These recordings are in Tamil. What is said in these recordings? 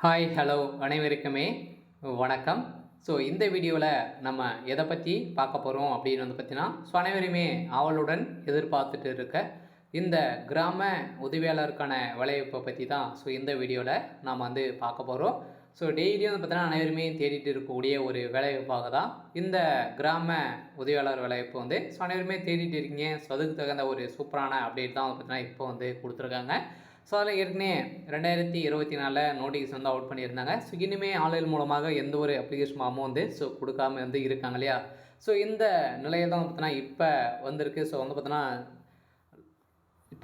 ஹாய் ஹலோ அனைவருக்குமே வணக்கம். ஸோ இந்த வீடியோவில் நம்ம எதை பற்றி பார்க்க போகிறோம் அப்படின்னு பார்த்தீங்கன்னா, அனைவருமே ஆவலுடன் எதிர்பார்த்துட்டு இருக்க இந்த கிராம உதவியாளருக்கான வேலைவாய்ப்பை பற்றி தான் இந்த வீடியோவில் நாம் பார்க்க போகிறோம். டெய்லியும் பார்த்தீங்கன்னா அனைவருமே தேடிட்டு இருக்கக்கூடிய ஒரு வேலைவாய்ப்பாக தான் இந்த கிராம உதவியாளர் வேலைவாய்ப்பு அனைவருமே தேடிட்டு இருக்கீங்க. அதுக்கு தகுந்த ஒரு சூப்பரான அப்டேட் தான் பார்த்தீங்கன்னா இப்போ கொடுத்துருக்காங்க. அதில் ஏற்கனவே 2024 நோட்டீஸ் அவுட் பண்ணியிருந்தாங்க. இனிமேல் ஆன்லைன் மூலமாக எந்த ஒரு அப்ளிகேஷன் ஃபார்மும் கொடுக்காம இருக்காங்க இல்லையா. இந்த நிலையில் தான் பார்த்தீங்கன்னா இப்போ வந்திருக்கு. பார்த்தீங்கன்னா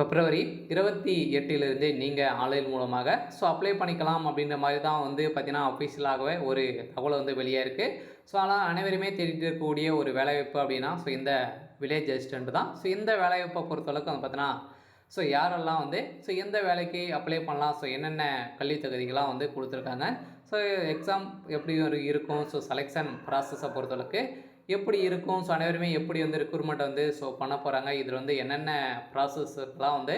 பிப்ரவரி 28 நீங்கள் ஆன்லைன் மூலமாக அப்ளை பண்ணிக்கலாம் அப்படின்ற மாதிரி தான் பார்த்தீங்கன்னா அஃபிஷியலாகவே ஒரு தகவல் வெளியே இருக்குது. ஆனால் அனைவருமே தேடிட்டு இருக்கக்கூடிய ஒரு வேலைவாய்ப்பு அப்படின்னா இந்த வில்லேஜ் அசிஸ்டண்ட் தான். இந்த வேலைவாய்ப்பை பொறுத்தளவுக்கு பார்த்தீங்கன்னா யாரெல்லாம் எந்த வேலைக்கு அப்ளை பண்ணலாம், என்னென்ன கல்வி தகுதிகள்லாம் கொடுத்துருக்காங்க, எக்ஸாம் எப்படி இருக்கும், செலெக்ஷன் ப்ராசஸை பொறுத்தளவுக்கு எப்படி இருக்கும், அனைவருமே எப்படி ரெக்ரூட்மெண்ட் பண்ண போகிறாங்க, இதில் என்னென்ன ப்ராசஸ்லாம்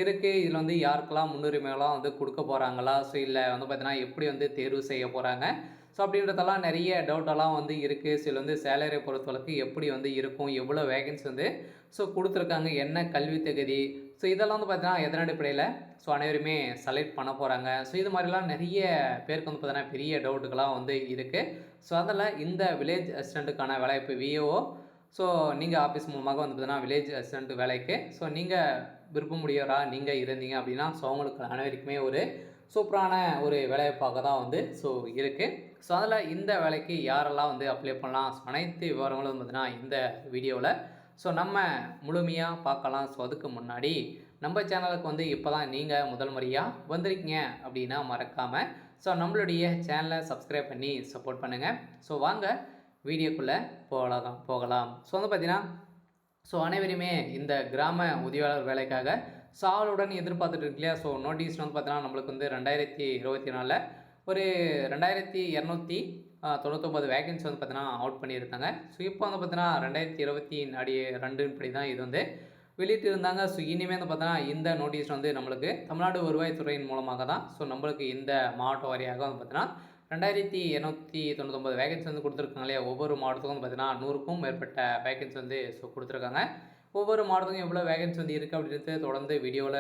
இருக்குது, இதில் யாருக்கெல்லாம் முன்னுரிமைகளாம் கொடுக்க போகிறாங்களா, இல்லை பார்த்தீங்கன்னா எப்படி தேர்வு செய்ய போகிறாங்க, அப்படின்றதெல்லாம் நிறைய டவுட்டெல்லாம் இருக்குது. சில சேலரியை பொறுத்தளவுக்கு எப்படி இருக்கும், எவ்வளோ வேகன்சி கொடுத்துருக்காங்க, என்ன கல்வி தகுதி, இதெல்லாம் பார்த்தீங்கன்னா எதன் அடிப்படையில் அனைவருமே செலக்ட் பண்ண போகிறாங்க. இது மாதிரிலாம் நிறைய பேருக்கு பார்த்தீங்கன்னா பெரிய டவுட்டுகளாக இருக்குது. அதில் இந்த வில்லேஜ் அசிஸ்டண்ட்டுக்கான வேலைவாய்ப்பு விஏஓ நீங்கள் ஆஃபீஸ் மூலமாக பார்த்தீங்கன்னா வில்லேஜ் அசிஸ்டண்ட் வேலைக்கு நீங்கள் விருப்பமுடையவராக நீங்கள் இருந்தீங்க அப்படின்னா அவங்களுக்கு அனைவருக்குமே ஒரு சூப்பரான ஒரு வேலைவாய்ப்பாக தான் இருக்குது. அதில் இந்த வேலைக்கு யாரெல்லாம் அப்ளை பண்ணலாம், அனைத்து விவரங்களும் பார்த்தீங்கன்னா இந்த வீடியோவில் நம்ம முழுமையாக பார்க்கலாம். அதுக்கு முன்னாடி நம்ம சேனலுக்கு இப்போ தான் நீங்கள் முதல் முறையாக வந்திருக்கீங்க அப்படின்னா மறக்காமல் நம்மளுடைய சேனலை சப்ஸ்கிரைப் பண்ணி சப்போர்ட் பண்ணுங்கள். வாங்க வீடியோக்குள்ளே போகலாம். பார்த்தீங்கன்னா அனைவருமே இந்த கிராம உதவியாளர் வேலைக்காக ஆவலுடன் எதிர்பார்த்துட்டு இருக்கு இல்லையா. நோட்டீஸ் பார்த்தீங்கன்னா நம்மளுக்கு 2024 ஒரு 2299 வேகன்சி பார்த்தீங்கன்னா அவுட் பண்ணியிருக்காங்க. இப்போ பார்த்தீங்கன்னா 2022 படி தான் இது வெளியிட்டு இருந்தாங்க. இனிமேல் பார்த்தீங்கன்னா இந்த நோட்டீஸ் நம்மளுக்கு தமிழ்நாடு வருவாய்த்துறையின் மூலமாக தான் நம்மளுக்கு இந்த மாவட்ட வாரியாக பார்த்தீங்கன்னா 2299 வேகன்சி கொடுத்துருக்காங்க இல்லையா. ஒவ்வொரு மாவட்டத்துக்கும் பார்த்தீங்கன்னா 100க்கும் மேற்பட்ட வேகன்சி கொடுத்துருக்காங்க. ஒவ்வொரு மாவட்டத்துக்கும் எவ்வளோ வேகன்சி இருக்குது அப்படின்றது தொடர்ந்து வீடியோவில்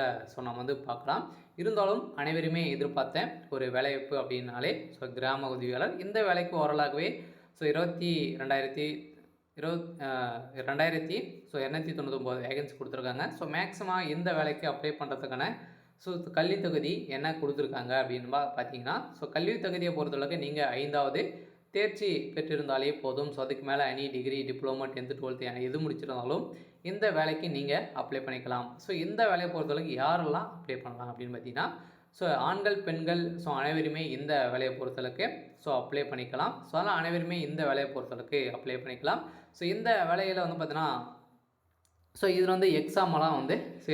நம்ம பார்க்கலாம். இருந்தாலும் அனைவருமே எதிர்பார்த்த ஒரு வேலைவாய்ப்பு அப்படின்னாலே கிராம உதவியாளர் இந்த வேலைக்கு ஓரளவுவே 2299 வேகன்சி கொடுத்துருக்காங்க. மேக்ஸிமம் இந்த வேலைக்கு அப்ளை பண்ணுறதுக்கான கல்வி தகுதி என்ன கொடுத்துருக்காங்க அப்படின்னு பார்த்தீங்கன்னா கல்வி தகுதியை பொறுத்தளவுக்கு நீங்கள் 5வது தேர்ச்சி பெற்றிருந்தாலே போதும். அதுக்கு மேலே any degree, diploma, 10th 12th எது முடிச்சிருந்தாலும் இந்த வேலைக்கு நீங்கள் அப்ளை பண்ணிக்கலாம். இந்த வேலையை பொறுத்தளவுக்கு யாரெல்லாம் அப்ளை பண்ணலாம் அப்படின்னு பார்த்தீங்கன்னா ஆண்கள், பெண்கள் அனைவருமே இந்த வேலையை பொறுத்தளவுக்கு அப்ளை பண்ணிக்கலாம். அதனால் அனைவருமே இந்த வேலையை பொறுத்தளவுக்கு அப்ளை பண்ணிக்கலாம். இந்த வேலையில் பார்த்தீங்கன்னா இதில் எக்ஸாமெல்லாம்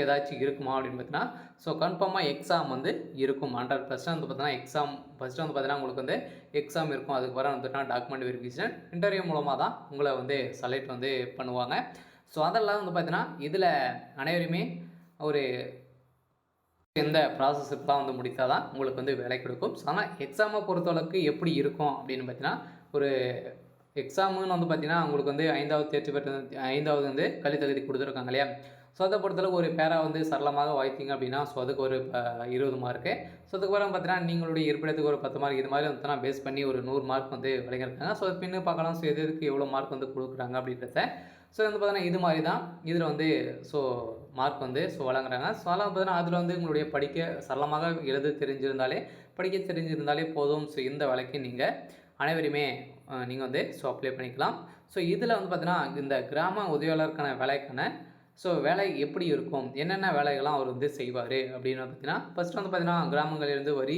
ஏதாச்சும் இருக்குமா அப்படின்னு பார்த்தீங்கன்னா கன்ஃபார்மாக எக்ஸாம் இருக்கும். 100% பார்த்தீங்கன்னா எக்ஸாம் ஃபஸ்ட்டு பார்த்தீங்கன்னா உங்களுக்கு எக்ஸாம் இருக்கும். அதுக்கு வர பார்த்தீங்கன்னா டாக்குமெண்ட் வெரிஃபிகேஷன் இன்டர்வியூ மூலமாக தான் உங்களை செலக்ட் பண்ணுவாங்க. அதெல்லாம் பார்த்தீங்கன்னா இதில் அனைவருமே ஒரு எந்த ப்ராசஸுக்கெலாம் முடித்தால் தான் உங்களுக்கு வேலை கொடுக்கும். ஆனால் எக்ஸாமை பொறுத்தளவுக்கு எப்படி இருக்கும் அப்படின்னு பார்த்தீங்கன்னா ஒரு எக்ஸாமுன்னு பார்த்தீங்கன்னா உங்களுக்கு 5வது தேர்ச்சி பெற்ற 5வது கல்வி தகுதி கொடுத்துருக்காங்க இல்லையா. அதை பொறுத்தளவுக்கு ஒரு பேரா சரளமாக வாய்த்தீங்க அப்படின்னா அதுக்கு ஒரு 20 மார்க்கு. அதுக்கு பிறகு பார்த்தீங்கன்னா நீங்களுடைய இருப்பிடத்துக்கு ஒரு 10 மார்க். இது மாதிரி பார்த்தீங்கன்னா பேஸ் பண்ணி ஒரு 100 மார்க் வழங்கியிருக்காங்க. அது பின்னு பார்க்கலாம் எதுக்கு எவ்வளோ மார்க் கொடுக்குறாங்க அப்படின்றத. பார்த்தீங்கன்னா இது மாதிரி தான் இதில் மார்க் வழங்குறாங்க. அதெல்லாம் பார்த்தீங்கன்னா அதில் உங்களுடைய படிக்க சரளமாக எழுத தெரிஞ்சிருந்தாலே போதும். இந்த வேலைக்கு நீங்கள் அனைவருமே நீங்கள் அப்ளை பண்ணிக்கலாம். இதில் பார்த்தீங்கன்னா இந்த கிராம உதவியாளருக்கான வேலைக்கான வேலை எப்படி இருக்கும், என்னென்ன வேலைகள்லாம் அவர் செய்வார் அப்படின்னு பார்த்தீங்கன்னா ஃபஸ்ட்டு பார்த்தீங்கன்னா கிராமங்களிலிருந்து வரி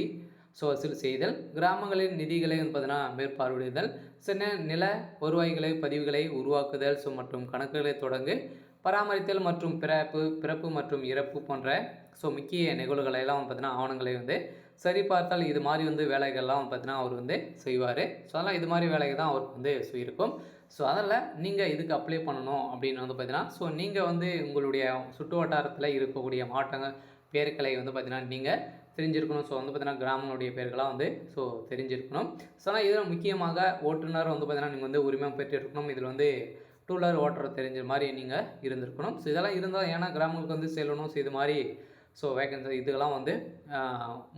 வசூல் செய்தல், கிராமங்களின் நிதிகளை பார்த்தீங்கன்னா மேற்பார்வையிடுதல், சின்ன நில வருவாய்களை பதிவுகளை உருவாக்குதல் மற்றும் கணக்குகளை தொடங்கு பராமரித்தல் மற்றும் பிறப்பு மற்றும் இறப்பு போன்ற முக்கிய நிகழ்வுகளெல்லாம் பார்த்தீங்கன்னா ஆவணங்களை சரிபார்த்தால் இது மாதிரி வேலைகள்லாம் பார்த்தீங்கன்னா அவர் செய்வார். அதெல்லாம் இது மாதிரி வேலைகள் தான் அவருக்கு இருக்கும். அதில் நீங்கள் இதுக்கு அப்ளை பண்ணணும் அப்படின்னு பார்த்தீங்கன்னா நீங்கள் உங்களுடைய சுற்று வட்டாரத்தில் இருக்கக்கூடிய மாவட்டங்கள் பேர்களை பார்த்தீங்கன்னா நீங்கள் தெரிஞ்சிருக்கணும். ஸோ வந்து பார்த்தீங்கன்னா கிராமங்களுடைய பேர்கள்லாம் வந்து ஸோ தெரிஞ்சிருக்கணும். ஸோ ஆனால் இதில் முக்கியமாக ஓட்டுநர் வந்து பார்த்தீங்கன்னா நீங்கள் வந்து உரிமம் பெற்றிருக்கணும். இதில் வந்து டூ வீலர் ஓட்டுற தெரிஞ்ச மாதிரி நீங்கள் இருந்திருக்கணும். ஸோ இதெல்லாம் இருந்தால் ஏன்னா கிராமங்களுக்கு வந்து செல்லணும். ஸோ இது மாதிரி ஸோ வேகன்சி இதுக்கெல்லாம் வந்து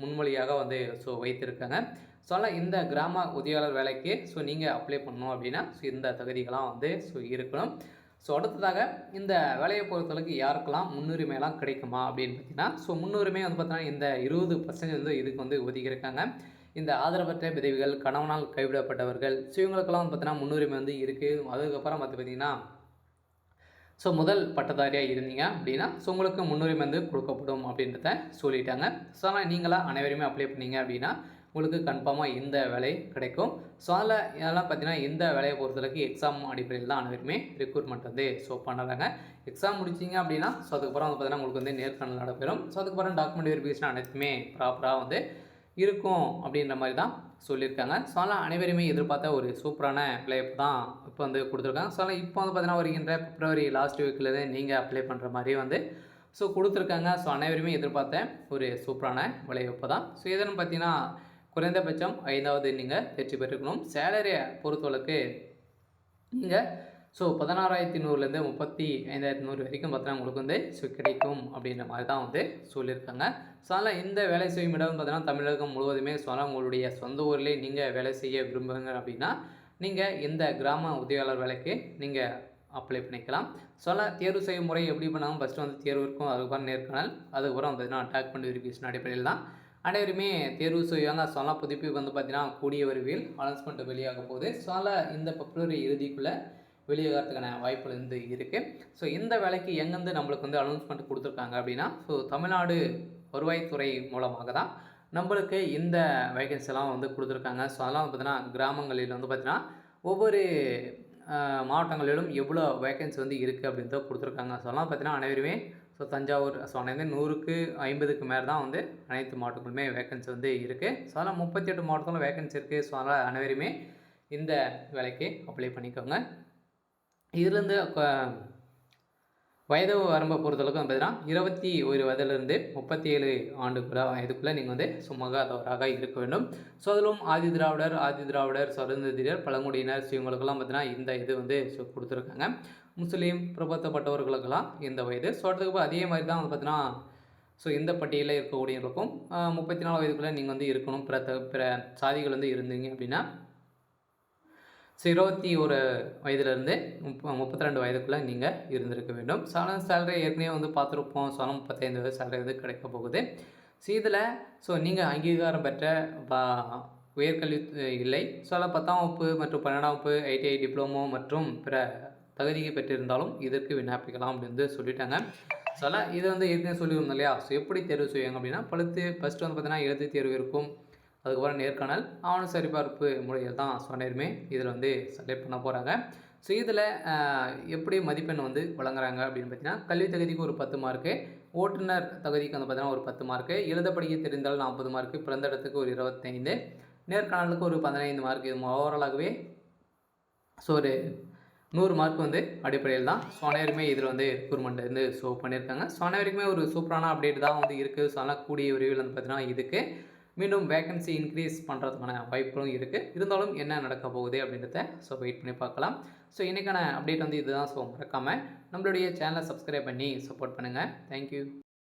முன்மொழியாக வந்து ஸோ வைத்திருக்காங்க. ஸோ அதனால் இந்த கிராம உதவியாளர் வேலைக்கு ஸோ நீங்கள் அப்ளை பண்ணணும் அப்படின்னா ஸோ இந்த தகுதிகள்லாம் வந்து ஸோ இருக்கணும். ஸோ அடுத்ததாக இந்த வேலையை பொறுத்தளவுக்கு யாருக்கெல்லாம் முன்னுரிமையெல்லாம் கிடைக்குமா அப்படின்னு பார்த்தீங்கன்னா ஸோ முன்னுரிமை வந்து பார்த்தீங்கன்னா இந்த 20% வந்து இதுக்கு வந்து ஒதுக்கியிருக்காங்க. இந்த ஆதரவற்ற விதவைகள், கணவனால் கைவிடப்பட்டவர்கள், ஸோ இவங்களுக்கெல்லாம் வந்து பார்த்தீங்கன்னா முன்னுரிமை வந்து இருக்குது. அதுக்கப்புறம் பார்த்தீங்கன்னா ஸோ முதல் பட்டதாரியாக இருந்தீங்க அப்படின்னா ஸோ உங்களுக்கு முன்னுரிமை வந்து கொடுக்கப்படும் அப்படின்றத சொல்லிட்டாங்க. ஸோ ஆனால் நீங்களாக அனைவருமே அப்ளை பண்ணீங்க அப்படின்னா உங்களுக்கு கன்ஃபார்மாக இந்த வேலை கிடைக்கும். ஸோ அதில் இதெல்லாம் பார்த்தீங்கன்னா இந்த வேலையை பொறுத்தளவுக்கு எக்ஸாம் அடிப்படையில் தான் அனைவருமே ரெக்ரூட்மெண்ட் வந்து ஸோ பண்ணுறாங்க. எக்ஸாம் முடிச்சிங்க அப்படின்னா ஸோ அதுக்கப்புறம் வந்து பார்த்தீங்கன்னா உங்களுக்கு வந்து நேர்காணல் நடைபெறும். ஸோ அதுக்கப்புறம் டாக்குமெண்ட் வெரிஃபிகேஷன் அனைத்துமே ப்ராப்பராக வந்து இருக்கும் அப்படின்ற மாதிரி தான் சொல்லியிருக்காங்க. ஸோ அதனால் அனைவருமே எதிர்பார்த்த ஒரு சூப்பரான வேலைவாய்ப்பு தான் இப்போ வந்து கொடுத்துருக்காங்க. ஸோ அதனால் இப்போ வந்து பார்த்தீங்கன்னா வருகின்ற பிப்ரவரி லாஸ்ட் வீக்லேருந்து நீங்கள் அப்ளை பண்ணுற மாதிரி வந்து ஸோ கொடுத்துருக்காங்க. ஸோ அனைவருமே எதிர்பார்த்த ஒரு சூப்பரான வேலைவாய்ப்பு தான். ஸோ இதுன்னு பார்த்தீங்கன்னா குறைந்தபட்சம் 5வது நீங்கள் தேர்ச்சி பெற்றுக்கணும். சேலரியை பொறுத்தளவுக்கு நீங்கள் ஸோ 16,100லேருந்து 35,100 வரைக்கும் பார்த்தீங்கன்னா உங்களுக்கு வந்து ஸோ கிடைக்கும் அப்படின்ற மாதிரி தான் வந்து சொல்லியிருக்காங்க. ஸோ அதனால் இந்த வேலை செய்யும் இடம் பார்த்தீங்கன்னா தமிழகம் முழுவதுமே. ஸோ அதனால் உங்களுடைய சொந்த ஊர்லேயே நீங்கள் வேலை செய்ய விரும்புங்க அப்படின்னா நீங்கள் இந்த கிராம உதவியாளர் வேலைக்கு நீங்கள் அப்ளை பண்ணிக்கலாம். ஸோ அதனால் தேர்வு செய்யும் முறை எப்படி பண்ணாலும் ஃபஸ்ட்டு வந்து தேர்வு இருக்கும், அதுக்கப்புறம் நேர்காணல், அதுக்கப்புறம் பார்த்தீங்கன்னா டாக்குமெண்ட் வெரிஃபிகேஷன் அடிப்படையில் தான் அனைவருமே தேர்வு செய்வாங்க. ஸோ அதெல்லாம் புதுப்பிப்பு வந்து பார்த்தீங்கன்னா கூடிய விரைவில் அனௌன்ஸ்மெண்ட் வெளியாக போகுது. ஸோ அதனால் இந்த பிப்ரவரி இறுதிக்குள்ளே வெளியாகிறதுக்கான வாய்ப்புகள் வந்து இருக்குது. ஸோ இந்த வேலைக்கு எங்கேருந்து நம்மளுக்கு வந்து அனௌன்ஸ்மெண்ட் கொடுத்துருக்காங்க அப்படின்னா ஸோ தமிழ்நாடு வருவாய்த்துறை மூலமாக தான் நம்மளுக்கு இந்த வேகன்சிலாம் வந்து கொடுத்துருக்காங்க. ஸோ அதெல்லாம் வந்து பார்த்தீங்கன்னா கிராமங்களில் வந்து பார்த்தீங்கன்னா ஒவ்வொரு மாவட்டங்களிலும் எவ்வளோ வேகன்சி வந்து இருக்குது அப்படின்றத கொடுத்துருக்காங்க. ஸோ அதெல்லாம் பார்த்தீங்கன்னா அனைவருமே ஸோ தஞ்சாவூர் ஸோ அனைத்து 100க்கு 50க்கு மேலே தான் வந்து அனைத்து மாவட்டங்களுமே வேகன்சி வந்து இருக்குது. ஸோ அதனால் 38 மாவட்டத்தில் வேகன்சி இருக்குது. ஸோ அதனால் அனைவருமே இந்த வேலைக்கு அப்ளை பண்ணிக்கோங்க. இதுலேருந்து வயது வரம்பை பொறுத்தளவுக்கு பார்த்தீங்கன்னா 21 வயதிலிருந்து 37 ஆண்டுக்குள்ள வயதுக்குள்ளே நீங்கள் வந்து சுமூகத்தவராக இருக்க வேண்டும். ஸோ அதிலும் ஆதி திராவிடர், சருந்ததியர், பழங்குடியினர், ஸோ இவங்களுக்கெல்லாம் பார்த்தீங்கன்னா இந்த இது வந்து ஸோ கொடுத்துருக்காங்க. முஸ்லீம் பிரபலப்பட்டவர்களுக்கெல்லாம் இந்த வயது. ஸோ அதுக்கு அதே மாதிரி தான் வந்து பார்த்தீங்கன்னா ஸோ இந்த பட்டியலில் இருக்கக்கூடியவங்களுக்கும் 34 வயதுக்குள்ளே நீங்கள் வந்து இருக்கணும். பிற சாதிகள் வந்து இருந்தீங்க அப்படின்னா ஸோ 21 வயதுலேருந்து 32 வயதுக்குள்ளே நீங்கள் இருந்திருக்க வேண்டும். சேலரி ஏற்கனவே வந்து பார்த்துருப்போம். 35 வயது சேலரி வந்து கிடைக்க போகுது. ஸோ இதில் ஸோ நீங்கள் அங்கீகாரம் பெற்ற உயர்கல்வி இல்லை. ஸோ அதில் 10ஆம் வகுப்பு மற்றும் 12ஆம் வகுப்பு, ஐடிஐ, டிப்ளமோ மற்றும் பிற தகுதியை பெற்றிருந்தாலும் இதற்கு விண்ணப்பிக்கலாம் அப்படின்னு சொல்லிட்டாங்க. ஸோ அதனால் இதை வந்து ஏற்கனவே சொல்லியிருந்தோம் இல்லையா. ஸோ எப்படி தேர்வு செய்வாங்க அப்படின்னா ஃபஸ்ட்டு வந்து பார்த்தீங்கன்னா எழுத்து தேர்வு இருக்கும், அதுக்கப்புறம் நேர்காணல், ஆவண சரிபார்ப்பு முறையில் தான் சொன்னேருமே இதில் வந்து செலக்ட் பண்ண போகிறாங்க. ஸோ இதில் எப்படி மதிப்பெண் வந்து வழங்குறாங்க அப்படின்னு பார்த்தீங்கன்னா கல்வி தகுதிக்கு ஒரு 10 மார்க்கு, ஓட்டுநர் தகுதிக்கு வந்து பார்த்தீங்கன்னா ஒரு 10 மார்க்கு, எழுத படிக்க தெரிந்தால் 40 மார்க்கு, பிறந்த இடத்துக்கு ஒரு 25, நேர்காணலுக்கு ஒரு 15 மார்க். இது ஓவராலாகவே ஸோ ஒரு 100 மார்க் வந்து அடிப்படையில் தான் ஸோ அனைவருமே இதில் வந்து ரெக்ரூட்மெண்ட் வந்து ஷோ பண்ணியிருக்காங்க. ஸோ அனைவருக்குமே ஒரு சூப்பரான அப்டேட் தான் வந்து இருக்குது. ஸோ அதனால் கூடிய விரைவில் வந்து பார்த்தீங்கன்னா இதுக்கு மீண்டும் வேகன்சி இன்க்ரீஸ் பண்ணுறதுக்கான வாய்ப்புகளும் இருக்குது. இருந்தாலும் என்ன நடக்க போகுது அப்படின்றத ஸோ வெயிட் பண்ணி பார்க்கலாம். ஸோ இன்றைக்கான அப்டேட் வந்து இதுதான். ஸோ மறக்காமல் நம்மளுடைய சேனலை சப்ஸ்கிரைப் பண்ணி சப்போர்ட் பண்ணுங்கள். தேங்க்யூ.